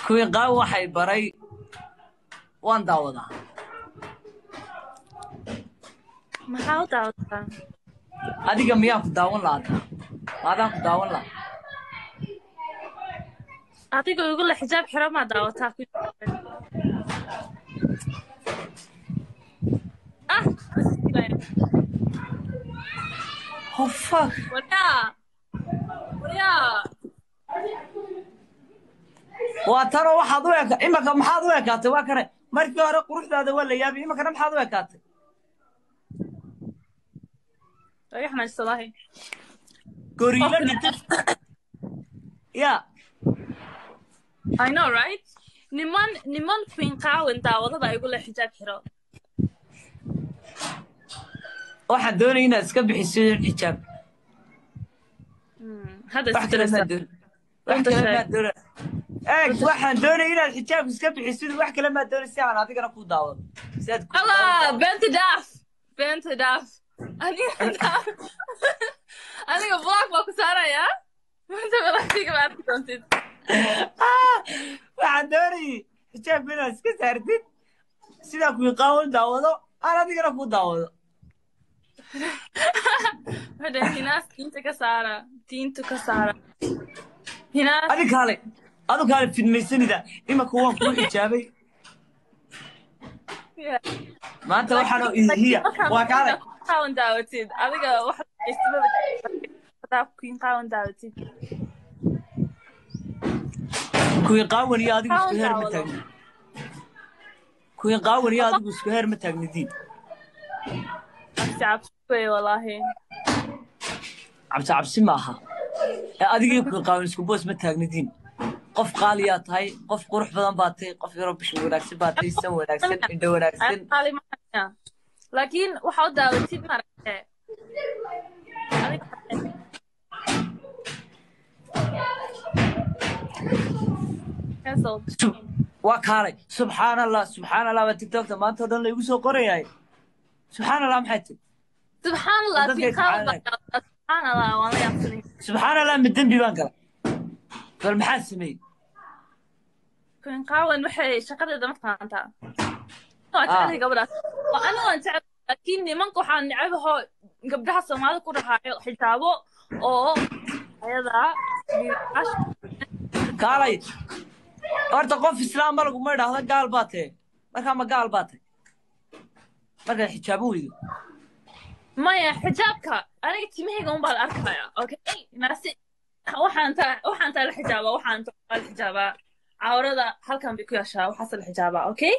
kuwii qaawan waxay baray waan daawadaa maxaa u daawataa adiga miyaan ku daawan lahaa maadaan ku daawan lahaa adiga igu la xijaab xiro maa daawataa oh fuck waryaa waa tano waxaad u eka imanka maxaad u ekaatay waa kane markii hore quruxdaada waa la yaabay imankana maxaad u ekaatay xanaajsadaahi goriilo dhintay ya I know right niman queen qaawan daawadada igu la xijaab xiro waxaan doonaya inaad iska bixiso xijaab hadda wax kale ma doon waxaan doonaya inaad xijaabka iska bixisid wax kale ma doonay si aan adigana ku daawado Allah benta daaf aniga vlog baa ku saaraya benta walaashiga baad ku doontid waxaan doonayay xijaabka inaad iska saartid sidaa kuwii qaawan daawado aan adigana ku daawado hada hinaas diinta ka saara adu kaale fidmaysanida imanka waan kuu xijaabay maanta waxaanoo ihiya waa kaale qaawan daawatid adiga queen qaawan daawatid kuwii qaawan iyo adigu isku heer ma taagni kuwii qaawan iyo adigu isku heer ma taagnidiin cabsi maaha adigii kuwii qaawan isku boos ma taagnidiin qof qaaliyaa tahay qof qurux badan baa tahay qof yaroo bisha wanaagsan baa tahay san wanaagsan indho wanaagsan laakiin waxa u daawatid maragte waa kaalay subxaan allah waa tiktokta maanta oo dhan laygu soo qorayahay subxaan allah maxay tahay subxaan allah ma dembi baan gala bal maxaa sameeyey queen qaawan waxay shaqadeeda ma taqaantaa aniga waan jecel laakiin nimanka waxaan necabaho gabdhaha soomaalida ku dhahaayo xijaabo oo ayada kaalay horta qof islaamba laguma idhaahdo gaal baa tahe markaa ma gaal baa tahay markaad xijaaban weydo maya xijaabka aniga timahayga un baa la arkaya okay waxaan taa la xijaabaa waxaan taa la xijaabaa cawrada halkan bay ku yeeshaa waxaas la xijaabaa okay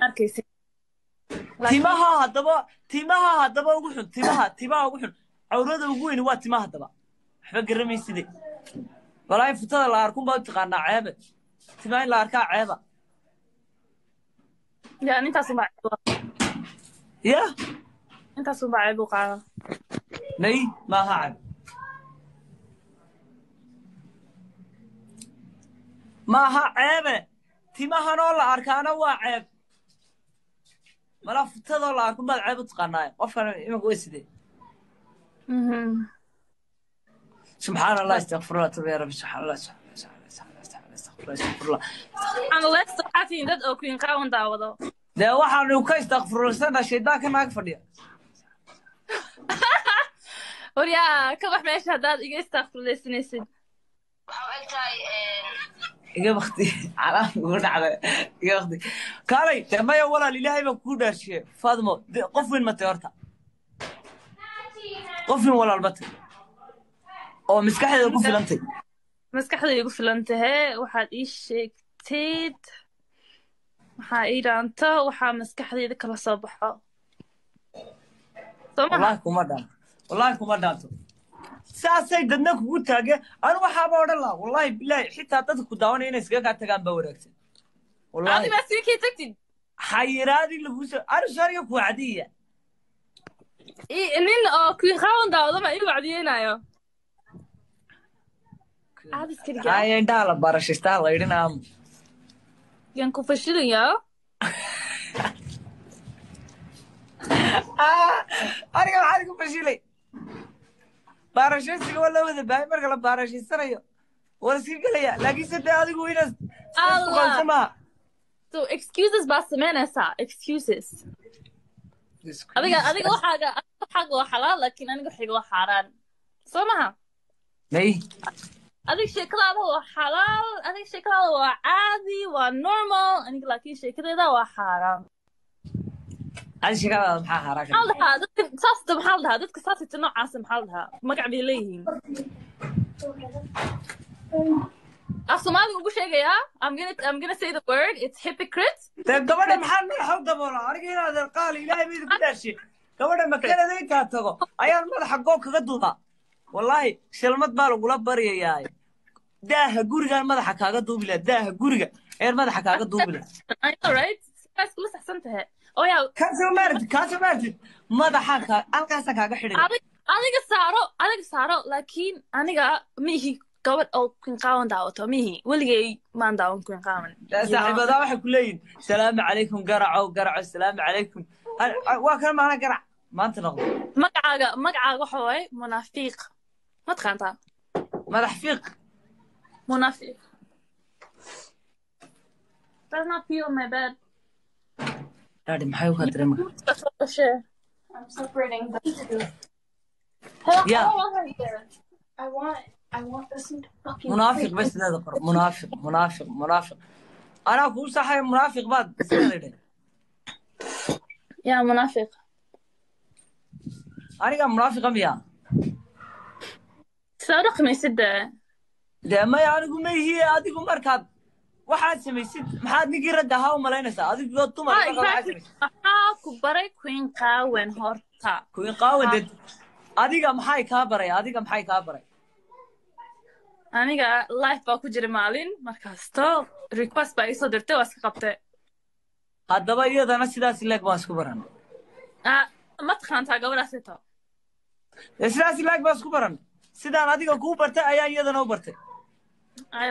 arkaysi timaha haddaba ugu xun timaha ugu xun cawrada ugu weyn waa timaha haddaba waxba garamayside walaahi futada la arkun baa u taqaanaa ceebe timaha in la arkaa ceeba ya intaasunbaa ya intaasunbaa ceeb u qaada nay maaha ceeb maaha ceebe timahanoo la arkaana waa ceeb mala futadoo la arkun baad ceeb u taqaanaaye qofkan imanka way sidee subxaan allah istakfirullah tabe rabbi subxaan allah dad oo queen qaawan daawado dee waxaanu ka istakfirulsanaa shaydaanka naaga fadhiya waryaa ka bax meesha haddaad iga istakfiruleysanaysid iga bakti calaam ugu dhacda iga bakti kaalay dee maya walaal ilaahay baan kuu dhaarshiye faadmo qof weyn matay horta qof weyn walaal matay oo maskaxdeeda ku filantay waxaad ii sheegtid waxaa ii dhaanto waxaa maskaxdeeda kala soo baxo wallahi kuma dhaanto saasay dadna kugu taage anu waxaaba odhan laha wallahi bilaahi xitaa dadka ku daawanaya inay iskaga kaa tagaan baa wanaagsan xayiraadii lagusoo arusariga ku wacdiya nin oo queen qaawan daawadama ii wacdiyeynayo indhaha la barashista la idhinaamu yan ku fashilaya aniga maxaa ku fashilay baarashaysiga waa la wada baahay marka la baarashaysanayo waa la iska gelaya laakiinse dee adigu inaad Allah. ما So excuses baa sameynaysaa excuses adiga waxaaga waa xalaal laakiin aniga waxiga waa xaaraan soo maha ماي adiga sheekadaada waa xalaal adiga sheekadaada waa caadi waa normal aniga laakiin sheekadeeda waa xaaraan هذا الشيء هذا محا حراك maxaa la dhahaa dadka saasta maxaa la dhahaa dadka saasita noocaasa maxaa la dhahaa magac bay leeyihiin Somali ugu sheegayaa I'm gonna say the word it's hypocrite gabadha maxaa madaxa u daboola aniga inaad qaal ilaahay mid ku dhaashay gabadha makalada inta tago ayaan madaxa goob kaga duuba wallahi shilmad baa lagu la bariyayaa daaha guriga madaxa kaaga duubila daaha guriga ee madaxa kaaga duubila I know right saas kula saxsantahay oo yaa kaasamaartid madaxa ka alkaasa kaaga xidhay adiga saaro laakiin aniga mihi gabadh oo kun qaawan daawato mihi weligay maan daawan kun qaawan saaxiibada waxay ku leeyihiin salaamu calaykum garaco salaamu calaykum waa kan maana garac maanta noqdo magacaaga waxa waaye munaafiq ma taqaantaa madax fiiq munaafiq That's not pee on my bed. Daddy, maxay ka dareemay? I'm separating the two. Yeah. I want this to fucking منافق بس هذا قر منافق أنا أقول صحيح منافق بعد يا منافق أنا كم منافق أم يا صارق ما يصدق ده ما يعني قوم هي هذه قوم مركب واحد سمي ست محد نجي ردها وما لنا سا هذه قلت ما كبري كوين قاون هرتا كوين قاون ده هذه كم حي كابري aniga life baa ku jira maalin markaasto request baa isoo dirtay waa iska qabtay haddaba iyadana sidaas leeg baan isku baran ma taqaantaa gabadhaasito sidaas leeg baan isku baran sidaan adiga kuu bartay ayaa iyadana u bartay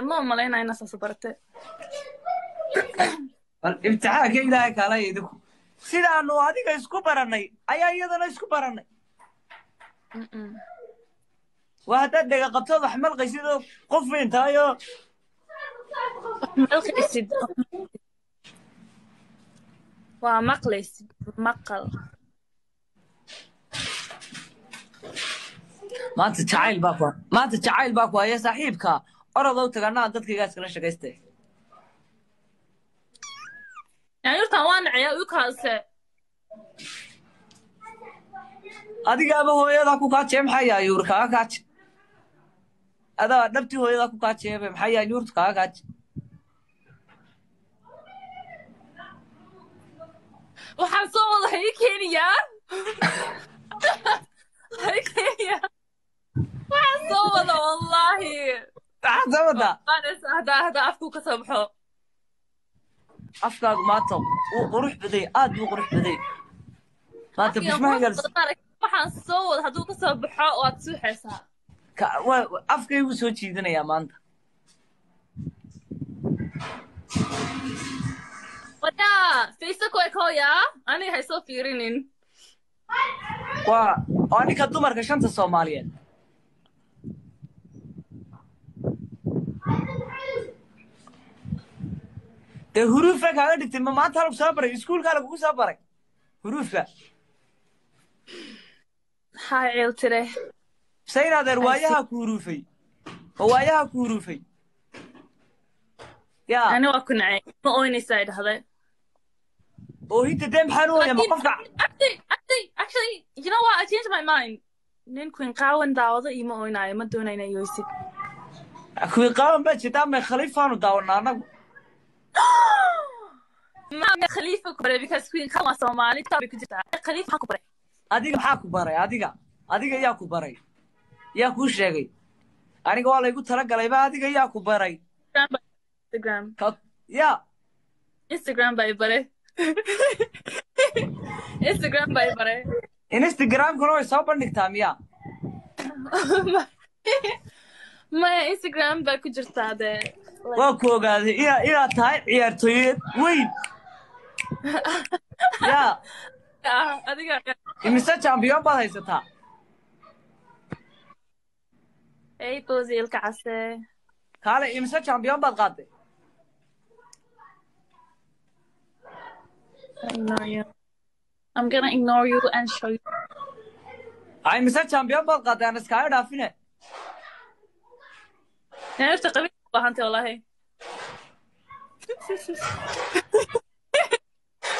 ma malaynaa inaa saas u baratay bal imtixaanka ilaahay kaalay idinku sidaanu adiga isku barannay ayaa iyadana isku barannay وهذا دقة قبضة حمل قيسيد قفين تايو حمل قيسيد ومقلس مقل ما أنت تعايل باكوا يا صاحبك أرضو تقنا أنت كيجاس كنا شقيسته يعني يرتوان عيا ويكاسه أديك أبو هو يذاكو كاتشم حيا يوركا كاتش هذا نبتي هو يذاكو كاتشم حيا يوركا كاتش وحصول هيك يا هيك يا وحصول والله حصول هذا أفكو كسبحو أفكار ما تم وقروح بدي وقروح بدي ما أنت مش ما يجلس waxaan soo wada hadduu ka soo baxo waad suuxaysaa afkaygu soo jiidanayaa maanta wadaa facebook way kooyaa aniga hay soo fiirinin waa ninka dumarka shanta Soomaaliyeed de huruufka kaaga dhigtay ma maanta lagu soo baray iskuulka lagu soo baray huruufka حايل ترى سينا در وايها كوروفي وايها كوروفي يا أنا وأكون عين ما أويني سايد هذا وهي تدم حلوة يا مقفع actually you know what I changed my mind نين كوين قاون داوضة إيما أويناي ما دونينا يوسي كوين قاون بس تام خليفة نداونا أنا ما خليفة كبرى because كوين قاون صومالي تابي كجتا خليفة كبرى adiga maxaa ku baray adiga yaa ku baray yaa ku sheegay aniga waa la igu tala galay ba adiga yaa ku baray Instagram bay bare Instagram kuna way soo bandhigtaa miya ma Instagram bay ku jirtaa de waa ku ogaaday inaad tahay ciyaartooyed weyn yaa adiga imise champion baad haysataa ay booziil ka case kaale imise champion baad qaaday ignore you. I'm gonna ignore you and show you. ay mise champion baad qaadeen iskaaga dhaafine نفس قبيل بهانتي والله.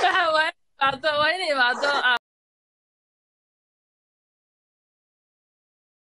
waxa waaye baado